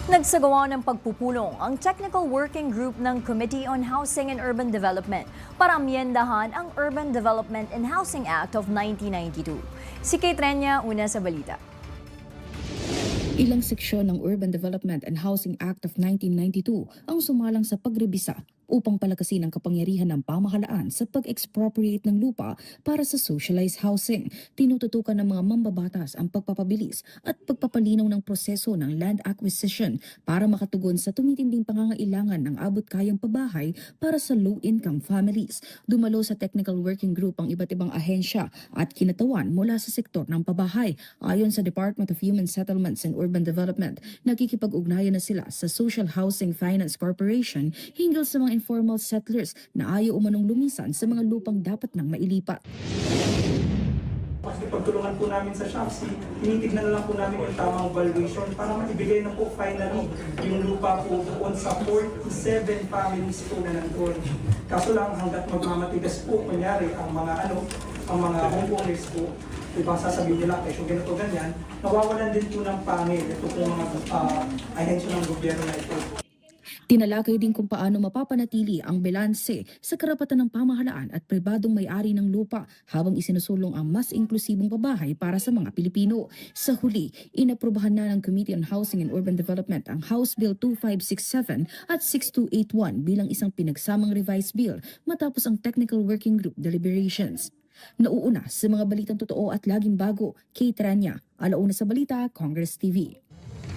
Nagsagawa ng pagpupulong ang Technical Working Group ng Committee on Housing and Urban Development para amyendahan ang Urban Development and Housing Act of 1992. Si Kate Renya, una sa balita. Ilang seksyon ng Urban Development and Housing Act of 1992 ang sumalang sa pagrebisa upang palakasin ang kapangyarihan ng pamahalaan sa pag-expropriate ng lupa para sa socialized housing. Tinututukan ng mga mambabatas ang pagpapabilis at pagpapalinaw ng proseso ng land acquisition para makatugon sa tumitinding pangangailangan ng abot-kayang pabahay para sa low-income families. Dumalo sa Technical Working Group ang iba't ibang ahensya at kinatawan mula sa sektor ng pabahay. Ayon sa Department of Human Settlements and Urban Development, nakikipag-ugnayan na sila sa Social Housing Finance Corporation hinggil sa mga informal settlers na ayaw umanong lumisan sa mga lupang dapat nang mailipat. Pagtulungan po namin sa Shopsy, tinitignan na lang po namin yung tamang valuation para maibigay na po finally yung lupa po doon sa 47 families po na nandun. Kaso lang hanggat magmamatigas po, kunyari ang mga homeowners po, diba sasabihin nila, so ganito ganyan, nawawalan din po ng pangil. Ito po mga ahensya ng gobyerno na ito. Tinalakay din kung paano mapapanatili ang balanse sa karapatan ng pamahalaan at pribadong may-ari ng lupa habang isinusulong ang mas inklusibong pabahay para sa mga Pilipino. Sa huli, inaprubahan na ng Committee on Housing and Urban Development ang House Bill 2567 at 6281 bilang isang pinagsamang revised bill matapos ang Technical Working Group deliberations. Nauuna sa mga balitang totoo at laging bago, Kate Renya, Alauna sa Balita, Congress TV.